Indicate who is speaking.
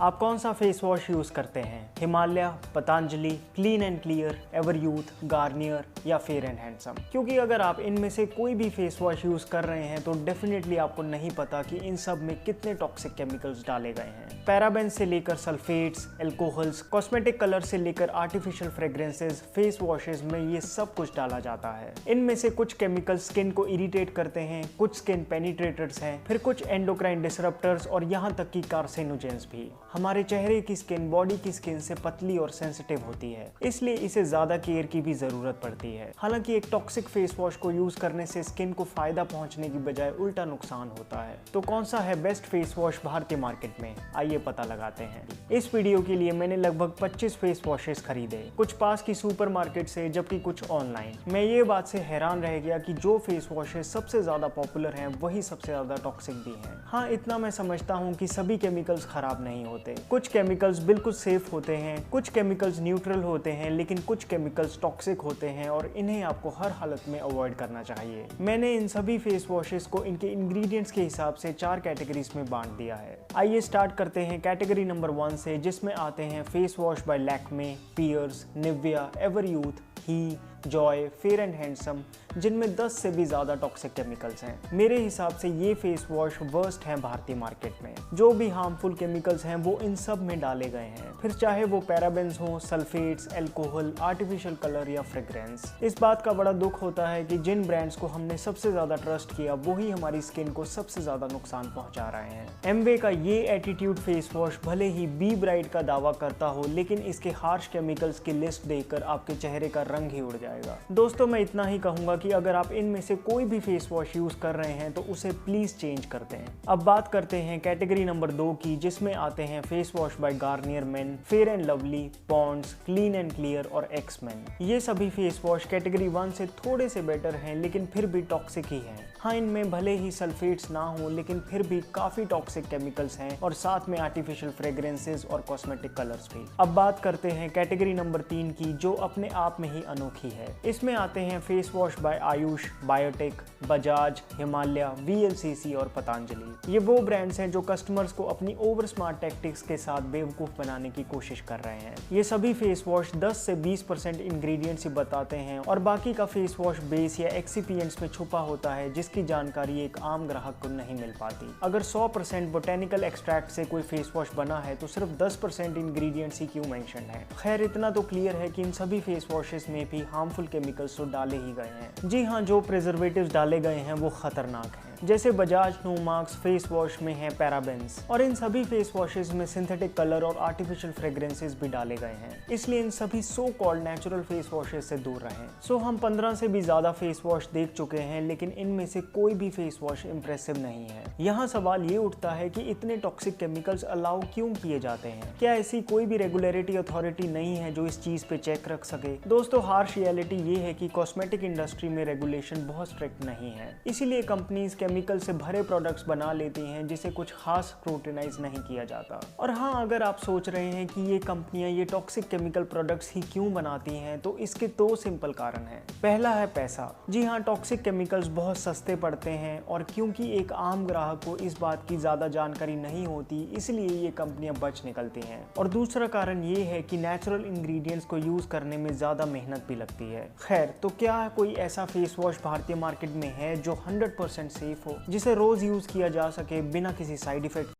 Speaker 1: आप कौन सा फेस वॉश यूज करते हैं? Himalaya, Patanjali, clean and clear, ever youth, Garnier या फेयर एंड हैंडसम? क्योंकि अगर आप इनमें से कोई भी फेस वॉश यूज कर रहे हैं तो डेफिनेटली आपको नहीं पता कि इन सब में कितने टॉक्सिक केमिकल्स डाले गए हैं। पैराबेन से लेकर सल्फेट्स, एल्कोहल्स, कॉस्मेटिक कलर से लेकर आर्टिफिशियल फ्रेग्रेंसेस, फेस वॉशेज में ये सब कुछ डाला जाता है। इनमें से कुछ केमिकल्स स्किन को इरिटेट करते हैं, कुछ स्किन पेनिट्रेटर्स हैं, फिर कुछ एंडोक्राइन डिसरप्टर्स और यहाँ तक कि कार्सिनोजेंस भी। हमारे चेहरे की स्किन बॉडी की स्किन से पतली और सेंसिटिव होती है, इसलिए इसे ज्यादा केयर की भी जरूरत पड़ती है। हालांकि एक टॉक्सिक फेस वॉश को यूज करने से स्किन को फायदा पहुंचने की बजाय उल्टा नुकसान होता है। तो कौन सा है बेस्ट फेस वॉश भारतीय मार्केट में, आइए पता लगाते हैं। इस वीडियो के लिए मैंने लगभग 25 फेस वॉशेस खरीदे, कुछ पास की सुपर मार्केट से जबकि कुछ ऑनलाइन। मैं ये बात से हैरान रह गया कि जो फेस वॉशेस सबसे ज्यादा पॉपुलर हैं वही सबसे ज्यादा टॉक्सिक भी हैं। हाँ, इतना मैं समझता हूँ कि सभी केमिकल्स खराब नहीं होते। कुछ केमिकल्स बिल्कुल सेफ होते हैं, कुछ केमिकल्स न्यूट्रल होते हैं, लेकिन कुछ केमिकल्स टॉक्सिक होते हैं और इन्हें आपको हर हालत में अवॉइड करना चाहिए। मैंने इन सभी फेस वॉशेस को इनके इंग्रेडिएंट्स के हिसाब से 4 कैटेगरीज में बांट दिया है। आइए स्टार्ट करते हैं कैटेगरी नंबर 1 से, जिसमें आते हैं face wash by Lakme, Pears, Nivea, Ever Youth, ही, जॉय, फेयर एंड हैंडसम, जिनमें 10 से भी ज्यादा टॉक्सिक केमिकल्स हैं। मेरे हिसाब से ये फेस वॉश वर्स्ट हैं भारतीय मार्केट में। जो भी हार्मफुल केमिकल्स हैं वो इन सब में डाले गए हैं, फिर चाहे वो पैराबेन्स हो, सल्फेट्स, एल्कोहल, आर्टिफिशियल कलर या फ्रेग्रेंस। इस बात का बड़ा दुख होता है कि जिन ब्रांड्स को हमने सबसे ज्यादा ट्रस्ट किया वही हमारी स्किन को सबसे ज्यादा नुकसान पहुंचा रहे हैं। एमवे का ये एटीट्यूड फेस वॉश भले ही बी ब्राइट का दावा करता हो, लेकिन इसके हार्श केमिकल्स की लिस्ट देखकर आपके चेहरे का रंग ही उड़ जाएगा। दोस्तों, मैं इतना ही कहूंगा कि अगर आप इनमें से कोई भी फेस वॉश यूज कर रहे हैं तो उसे प्लीज चेंज कर दें। अब बात करते हैं कैटेगरी नंबर 2 की, जिसमें आते हैं face wash by Garnier Men, Fair and Lovely, Pond's, Clean and Clear और एक्स मेन। ये सभी फेस वॉश कैटेगरी 1 से थोड़े से बेटर हैं, लेकिन फिर भी टॉक्सिक ही हैं। हाँ, इनमें भले ही सल्फेट्स ना हो, लेकिन फिर भी काफी टॉक्सिक केमिकल्स हैं और साथ में आर्टिफिशियल फ्रेग्रेंसेस और कॉस्मेटिक कलर्स भी। अब बात करते हैं कैटेगरी नंबर 3 की, जो अपने आप में ही अनोखी है। इसमें आते हैं face wash bye Ayush, biotech, Bajaj, Himalaya, VLCC और पतंजलि। ये वो ब्रांड्स हैं जो कस्टमर्स को अपनी ओवर स्मार्ट टैक्टिक्स के साथ बेवकूफ बनाने की कोशिश कर रहे हैं। ये सभी फेस वॉश 10 से 20% इंग्रेडिएंट्स ही बताते हैं और बाकी का फेस वॉश बेस या एक्सिपिएंट्स में छुपा होता है, जिसकी जानकारी एक आम ग्राहक को नहीं मिल पाती। अगर 100% बोटेनिकल एक्सट्रैक्ट से कोई फेस वॉश बना है तो सिर्फ 10% इंग्रेडिएंट्स ही क्यों मेंशन है? खैर, इतना तो क्लियर है कि इन सभी फेस वॉशेस में भी हार्मफुल केमिकल्स तो डाले ही गए हैं। जी हाँ, जो प्रिजर्वेटिव्स डाले गए हैं वो खतरनाक हैं। जैसे बजाज नोमाक्स फेस वॉश में है पैराबेन्स, और इन सभी फेस वॉशेस में सिंथेटिक कलर और आर्टिफिशियल फ्रेग्रेंसेस भी डाले गए हैं। इसलिए इन सभी so called natural face washes से दूर रहें। सो हम 15 से भी ज्यादा फेस वॉश देख चुके हैं, लेकिन इनमें से कोई भी फेस वॉश इंप्रेसिव नहीं है। यहाँ सवाल ये उठता है कि इतने टॉक्सिक केमिकल्स अलाउ क्यों किए जाते हैं? क्या ऐसी कोई भी रेगुलेटरी अथॉरिटी नहीं है जो इस चीज पे चेक रख सके? दोस्तों, हार्श रियलिटी ये है कि कॉस्मेटिक इंडस्ट्री में रेगुलेशन बहुत स्ट्रिक्ट नहीं है, इसीलिए कंपनीज केमिकल से भरे प्रोडक्ट्स बना लेती हैं जिसे कुछ खास स्क्रूटिनाइज नहीं किया जाता। और हाँ, अगर आप सोच रहे हैं कि ये कंपनियां ये टॉक्सिक केमिकल प्रोडक्ट्स ही क्यों बनाती हैं, तो इसके 2 सिंपल कारण हैं। पहला है पैसा। जी हाँ, टॉक्सिक केमिकल्स बहुत सस्ते पड़ते हैं और क्योंकि एक आम ग्राहक को इस बात की ज्यादा जानकारी नहीं होती, इसलिए ये कंपनियां बच निकलती हैं। और दूसरा कारण ये है कि नेचुरल इंग्रेडिएंट्स को यूज करने में ज्यादा मेहनत भी लगती है। खैर, तो क्या कोई ऐसा फेस वॉश भारतीय मार्केट में है जो 100% सेफ हो, जिसे रोज यूज किया जा सके बिना किसी साइड इफेक्ट